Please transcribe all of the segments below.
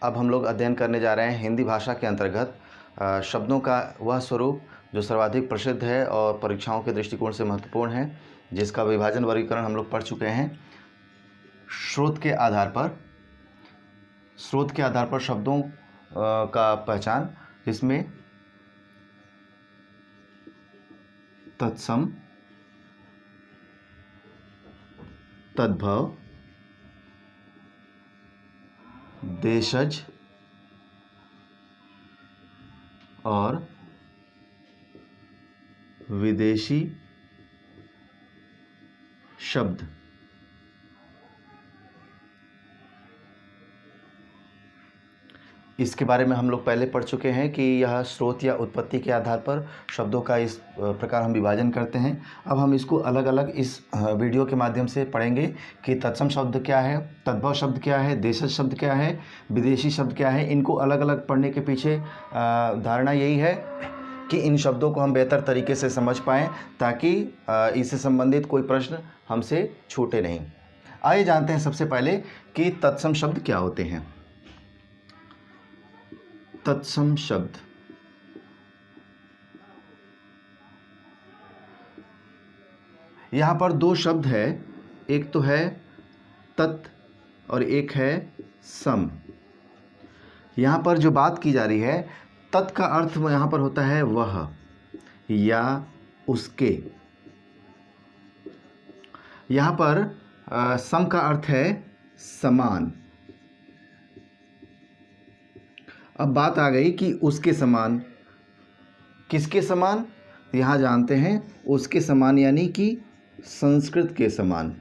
अब हम लोग अध्ययन करने जा रहे हैं हिंदी भाषा के अंतर्गत शब्दों का वह स्वरूप जो सर्वाधिक प्रसिद्ध है और परीक्षाओं के दृष्टिकोण से महत्वपूर्ण है, जिसका विभाजन वर्गीकरण हम लोग पढ़ चुके हैं। स्रोत के आधार पर शब्दों का पहचान, इसमें तत्सम, तद्भव, देशज और विदेशी शब्द इसके बारे में हम लोग पहले पढ़ चुके हैं कि यह स्रोत या उत्पत्ति के आधार पर शब्दों का इस प्रकार हम विभाजन करते हैं। अब हम इसको अलग अलग इस वीडियो के माध्यम से पढ़ेंगे कि तत्सम शब्द क्या है, तद्भव शब्द क्या है, देशज शब्द क्या है, विदेशी शब्द क्या है। इनको अलग अलग पढ़ने के पीछे धारणा यही है कि इन शब्दों को हम बेहतर तरीके से समझ पाएँ, ताकि इससे संबंधित कोई प्रश्न हमसे छूटे नहीं। आइए जानते हैं सबसे पहले कि तत्सम शब्द क्या होते हैं। तत्सम शब्द यहाँ पर दो शब्द है, एक तो है तत् और एक है सम। यहाँ पर जो बात की जा रही है, तत् का अर्थ यहाँ पर होता है वह या उसके। यहाँ पर सम का अर्थ है समान। अब बात आ गई कि उसके समान, किसके समान, यहाँ जानते हैं उसके समान यानी कि संस्कृत के समान।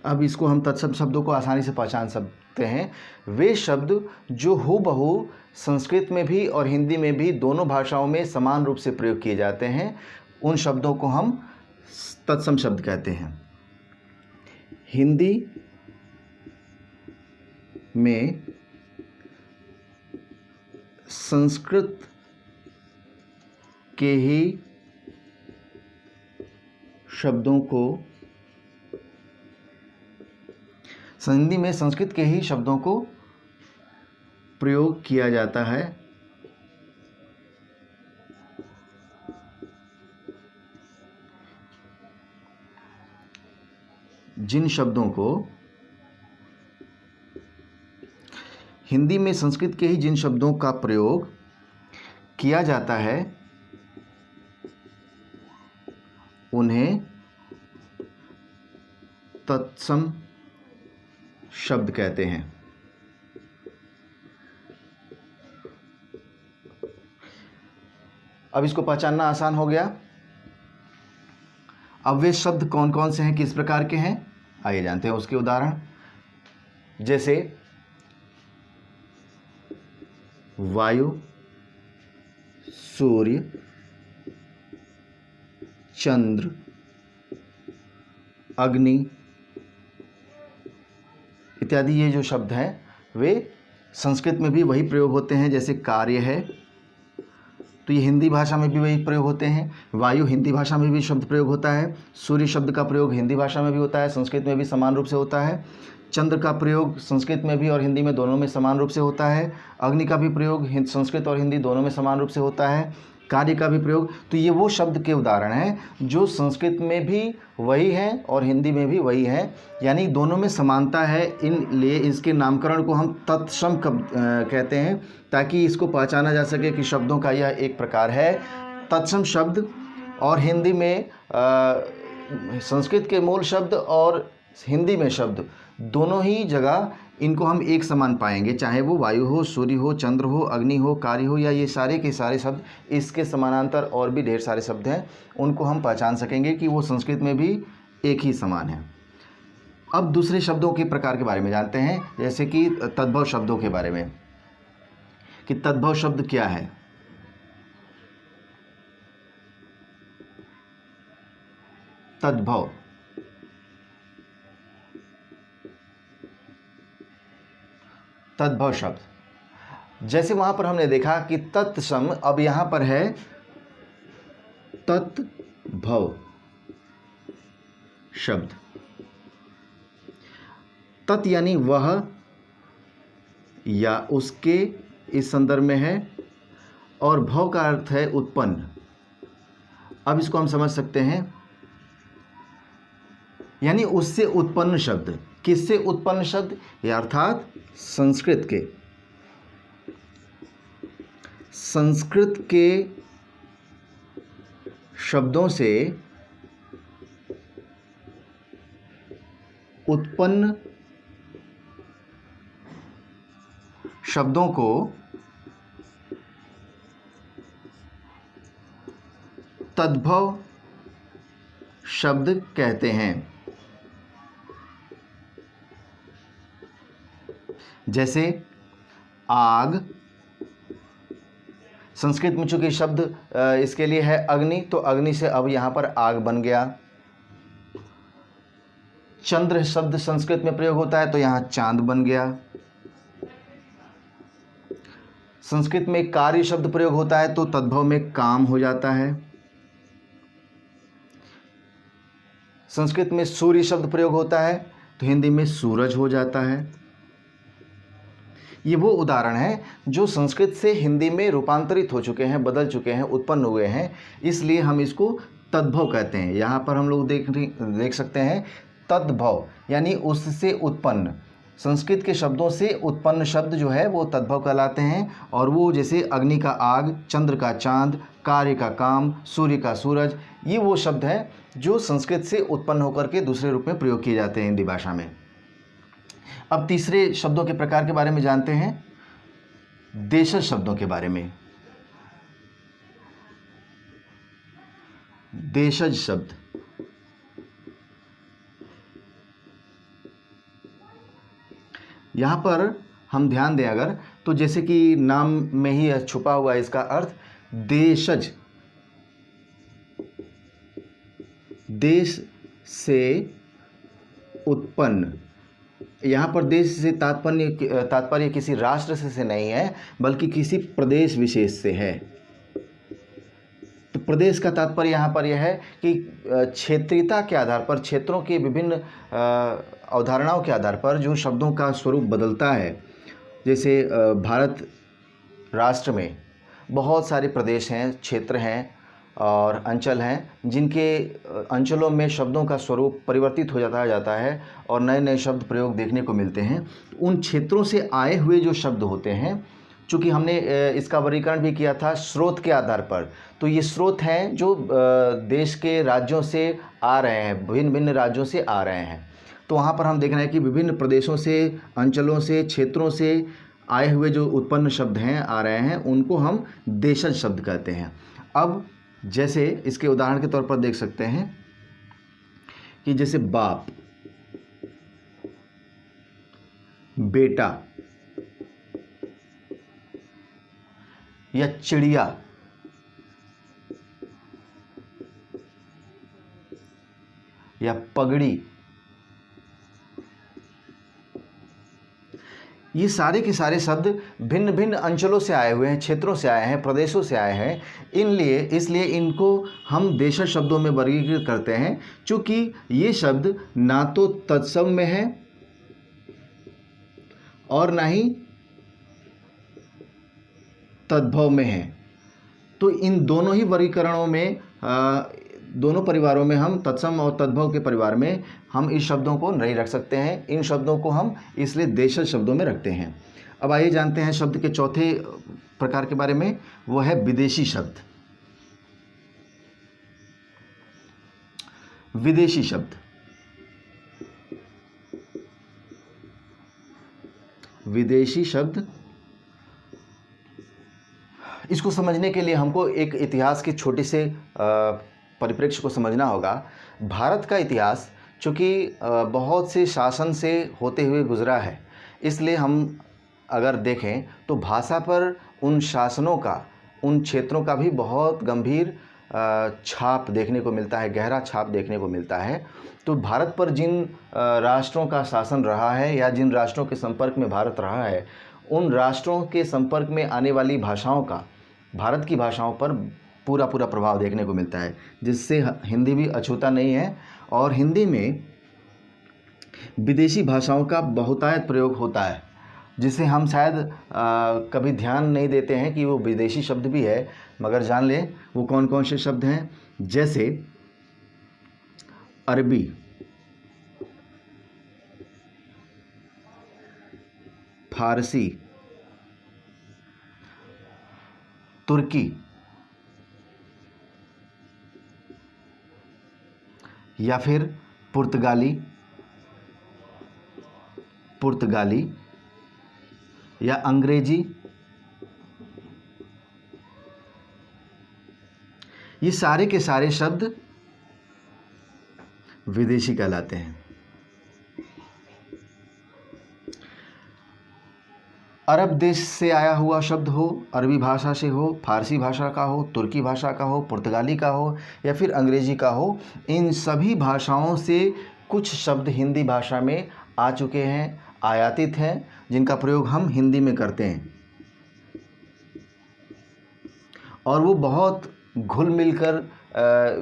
अब इसको हम तत्सम शब्दों को आसानी से पहचान सकते हैं। वे शब्द जो हूबहू संस्कृत में भी और हिंदी में भी दोनों भाषाओं में समान रूप से प्रयोग किए जाते हैं, उन शब्दों को हम तत्सम शब्द कहते हैं। हिंदी में संस्कृत के ही शब्दों को प्रयोग किया जाता है, जिन शब्दों को हिंदी में संस्कृत के ही जिन शब्दों का प्रयोग किया जाता है उन्हें तत्सम शब्द कहते हैं। अब इसको पहचानना आसान हो गया। अब वे शब्द कौन कौन से हैं, किस प्रकार के हैं, आइए जानते हैं उसके उदाहरण। जैसे वायु, सूर्य, चंद्र, अग्नि इत्यादि। ये जो शब्द हैं वे संस्कृत में भी वही प्रयोग होते हैं। जैसे कार्य है तो ये हिंदी भाषा में भी वही प्रयोग होते हैं। वायु हिंदी भाषा में भी शब्द प्रयोग होता है। सूर्य शब्द का प्रयोग हिंदी भाषा में भी होता है, संस्कृत में भी समान रूप से होता है। चंद्र का प्रयोग संस्कृत में भी और हिंदी में दोनों में समान रूप से होता है। अग्नि का भी प्रयोग संस्कृत और हिंदी दोनों में समान रूप से होता है। कार्य का भी प्रयोग। तो ये वो शब्द के उदाहरण हैं जो संस्कृत में भी वही हैं और हिंदी में भी वही हैं, यानी दोनों में समानता है। इन लिए इसके नामकरण को हम तत्सम कहते हैं, ताकि इसको पहचाना जा सके कि शब्दों का यह एक प्रकार है। तत्सम शब्द और हिंदी में संस्कृत के मूल शब्द और हिंदी में शब्द दोनों ही जगह इनको हम एक समान पाएंगे, चाहे वो वायु हो, सूर्य हो, चंद्र हो, अग्नि हो, कार्य हो, या ये सारे के सारे शब्द। इसके समानांतर और भी ढेर सारे शब्द हैं, उनको हम पहचान सकेंगे कि वो संस्कृत में भी एक ही समान है। अब दूसरे शब्दों के प्रकार के बारे में जानते हैं, जैसे कि तद्भव शब्दों के बारे में, कि तद्भव शब्द क्या है। तद्भव शब्द, जैसे वहां पर हमने देखा कि तत्सम, अब यहां पर है तत्भव शब्द। तत् यानी वह या उसके इस संदर्भ में है, और भव का अर्थ है उत्पन्न। अब इसको हम समझ सकते हैं, यानी उससे उत्पन्न शब्द। किससे उत्पन्न शब्द? या अर्थात संस्कृत के शब्दों से उत्पन्न शब्दों को तद्भव शब्द कहते हैं। जैसे आग, संस्कृत में चूंकि शब्द इसके लिए है अग्नि, तो अग्नि से अब यहाँ पर आग बन गया। चंद्र शब्द संस्कृत में प्रयोग होता है तो यहाँ चांद बन गया। संस्कृत में कार्य शब्द प्रयोग होता है तो तद्भव में काम हो जाता है। संस्कृत में सूर्य शब्द प्रयोग होता है तो हिंदी में सूरज हो जाता है। ये वो उदाहरण हैं जो संस्कृत से हिंदी में रूपांतरित हो चुके हैं, बदल चुके हैं, उत्पन्न हुए हैं, इसलिए हम इसको तद्भव कहते हैं। यहाँ पर हम लोग देख सकते हैं तद्भव यानी उससे उत्पन्न। संस्कृत के शब्दों से उत्पन्न शब्द जो है वो तद्भव कहलाते हैं, और वो जैसे अग्नि का आग, चंद्र का चांद, कार्य का काम, सूर्य का सूरज, ये वो शब्द हैं जो संस्कृत से उत्पन्न होकर के दूसरे रूप में प्रयोग किए जाते हैं हिंदी भाषा में। अब तीसरे शब्दों के प्रकार के बारे में जानते हैं, देशज शब्दों के बारे में। देशज शब्द, यहाँ पर हम ध्यान दें अगर, तो जैसे कि नाम में ही छुपा हुआ है इसका अर्थ, देशज, देश से उत्पन्न। यहाँ पर देश से तात्पर्य किसी राष्ट्र से नहीं है, बल्कि किसी प्रदेश विशेष से है। तो प्रदेश का तात्पर्य यहाँ पर यह है कि क्षेत्रीयता के आधार पर, क्षेत्रों के विभिन्न अवधारणाओं के आधार पर जो शब्दों का स्वरूप बदलता है। जैसे भारत राष्ट्र में बहुत सारे प्रदेश हैं, क्षेत्र हैं और अंचल हैं, जिनके अंचलों में शब्दों का स्वरूप परिवर्तित हो जाता है और नए नए शब्द प्रयोग देखने को मिलते हैं। उन क्षेत्रों से आए हुए जो शब्द होते हैं, चूँकि हमने इसका वर्गीकरण भी किया था स्रोत के आधार पर, तो ये स्रोत हैं जो देश के राज्यों से आ रहे हैं, भिन्न भिन्न राज्यों से आ रहे हैं। तो वहाँ पर हम देख रहे हैं कि विभिन्न प्रदेशों से, अंचलों से, क्षेत्रों से आए हुए जो उत्पन्न शब्द हैं, आ रहे हैं, उनको हम देशज शब्द कहते हैं। अब जैसे इसके उदाहरण के तौर पर देख सकते हैं कि जैसे बाप, बेटा या चिड़िया, या पगड़ी, ये सारे के सारे शब्द भिन्न भिन्न अंचलों से आए हुए हैं, क्षेत्रों से आए हैं, प्रदेशों से आए हैं। इसलिए इनको हम देशज शब्दों में वर्गीकृत करते हैं, क्योंकि ये शब्द ना तो तत्सम में है और ना ही तद्भव में है। तो इन दोनों ही वर्गीकरणों में, दोनों परिवारों में, हम तत्सम और तद्भव के परिवार में हम इस शब्दों को नहीं रख सकते हैं। इन शब्दों को हम इसलिए देशज शब्दों में रखते हैं। अब आइए जानते हैं शब्द के चौथे प्रकार के बारे में, वो है विदेशी शब्द। विदेशी शब्द, विदेशी शब्द, इसको समझने के लिए हमको एक इतिहास के छोटे से परिप्रेक्ष्य को समझना होगा। भारत का इतिहास चूँकि बहुत से शासन से होते हुए गुजरा है, इसलिए हम अगर देखें तो भाषा पर उन शासनों का, उन क्षेत्रों का भी बहुत गंभीर छाप देखने को मिलता है, गहरा छाप देखने को मिलता है। तो भारत पर जिन राष्ट्रों का शासन रहा है या जिन राष्ट्रों के संपर्क में भारत रहा है, उन राष्ट्रों के संपर्क में आने वाली भाषाओं का भारत की भाषाओं पर पूरा प्रभाव देखने को मिलता है, जिससे हिंदी भी अछूता नहीं है। और हिंदी में विदेशी भाषाओं का बहुतायत प्रयोग होता है, जिसे हम शायद कभी ध्यान नहीं देते हैं कि वो विदेशी शब्द भी है, मगर जान लें वो कौन कौन से शब्द हैं। जैसे अरबी, फारसी, तुर्की या फिर पुर्तगाली या अंग्रेजी, ये सारे के सारे शब्द विदेशी कहलाते हैं। अरब देश से आया हुआ शब्द हो, अरबी भाषा से हो, फारसी भाषा का हो, तुर्की भाषा का हो, पुर्तगाली का हो या फिर अंग्रेजी का हो, इन सभी भाषाओं से कुछ शब्द हिंदी भाषा में आ चुके हैं, आयातित हैं, जिनका प्रयोग हम हिंदी में करते हैं और वो बहुत घुल मिलकर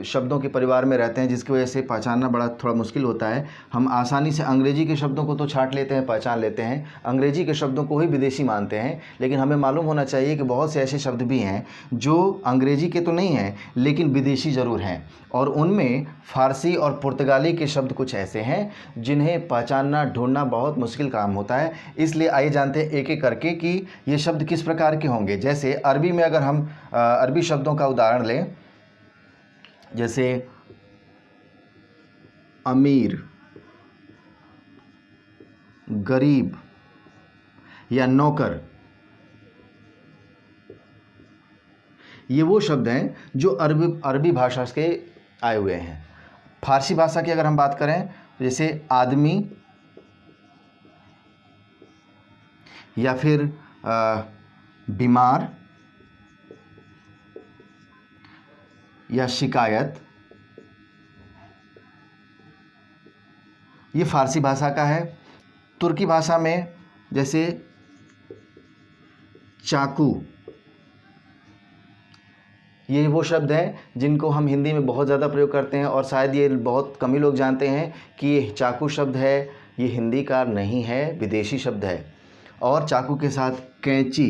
शब्दों के परिवार में रहते हैं, जिसकी वजह से पहचानना बड़ा थोड़ा मुश्किल होता है। हम आसानी से अंग्रेजी के शब्दों को तो छांट लेते हैं, पहचान लेते हैं, अंग्रेजी के शब्दों को ही विदेशी मानते हैं, लेकिन हमें मालूम होना चाहिए कि बहुत से ऐसे शब्द भी हैं जो अंग्रेजी के तो नहीं हैं लेकिन विदेशी ज़रूर हैं, और उनमें फ़ारसी और पुर्तगाली के शब्द कुछ ऐसे हैं जिन्हें पहचानना, ढूंढना बहुत मुश्किल काम होता है। इसलिए आइए जानते हैं एक एक करके कि ये शब्द किस प्रकार के होंगे। जैसे अरबी में अगर हम अरबी शब्दों का उदाहरण लें, जैसे अमीर, गरीब या नौकर, ये वो शब्द हैं जो अरबी भाषा के आए हुए हैं। फारसी भाषा की अगर हम बात करें, जैसे आदमी या फिर बीमार या शिकायत, ये फारसी भाषा का है। तुर्की भाषा में जैसे चाकू, ये वो शब्द हैं जिनको हम हिंदी में बहुत ज़्यादा प्रयोग करते हैं और शायद ये बहुत कम ही लोग जानते हैं कि ये चाकू शब्द है, ये हिंदी का नहीं है, विदेशी शब्द है। और चाकू के साथ कैंची,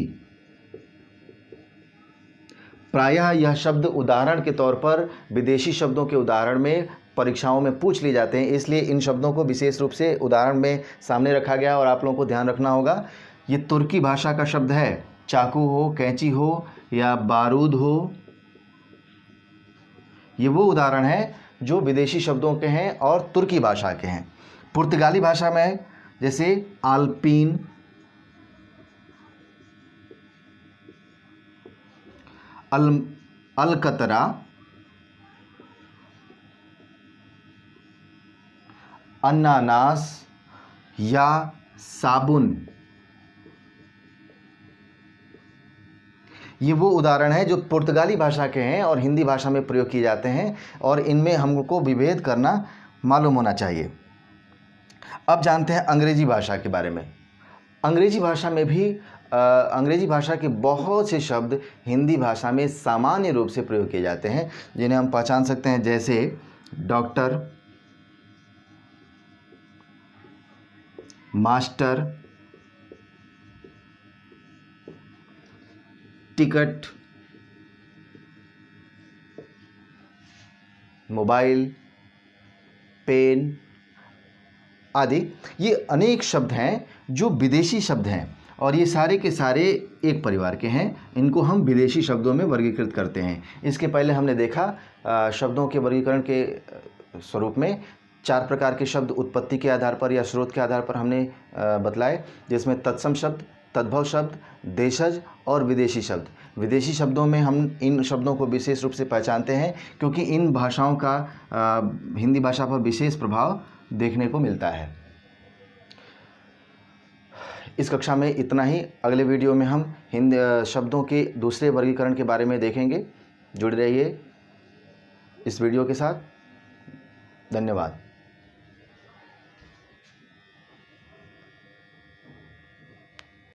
प्रायः यह शब्द उदाहरण के तौर पर विदेशी शब्दों के उदाहरण में परीक्षाओं में पूछ लिए जाते हैं, इसलिए इन शब्दों को विशेष रूप से उदाहरण में सामने रखा गया और आप लोगों को ध्यान रखना होगा। ये तुर्की भाषा का शब्द है, चाकू हो, कैंची हो या बारूद हो, ये वो उदाहरण हैं जो विदेशी शब्दों के हैं और तुर्की भाषा के हैं। पुर्तगाली भाषा में जैसे आल्पीन, अलकतरा, अनानास या साबुन, ये वो उदाहरण हैं जो पुर्तगाली भाषा के हैं और हिंदी भाषा में प्रयोग किए जाते हैं, और इनमें हमको विभेद करना मालूम होना चाहिए। अब जानते हैं अंग्रेजी भाषा के बारे में। अंग्रेजी भाषा में भी अंग्रेजी भाषा के बहुत से शब्द हिंदी भाषा में सामान्य रूप से प्रयोग किए जाते हैं, जिन्हें हम पहचान सकते हैं, जैसे doctor, master, ticket, mobile, pen आदि। ये अनेक शब्द हैं जो विदेशी शब्द हैं और ये सारे के सारे एक परिवार के हैं। इनको हम विदेशी शब्दों में वर्गीकृत करते हैं। इसके पहले हमने देखा शब्दों के वर्गीकरण के स्वरूप में 4 प्रकार के शब्द उत्पत्ति के आधार पर या स्रोत के आधार पर हमने बतलाए, जिसमें तत्सम शब्द, तद्भव शब्द, देशज और विदेशी शब्द। विदेशी शब्दों में हम इन शब्दों को विशेष रूप से पहचानते हैं क्योंकि इन भाषाओं का हिंदी भाषा पर विशेष प्रभाव देखने को मिलता है। इस कक्षा में इतना ही। अगले वीडियो में हम हिंदी शब्दों के दूसरे वर्गीकरण के बारे में देखेंगे। जुड़े रहिए इस वीडियो के साथ। धन्यवाद।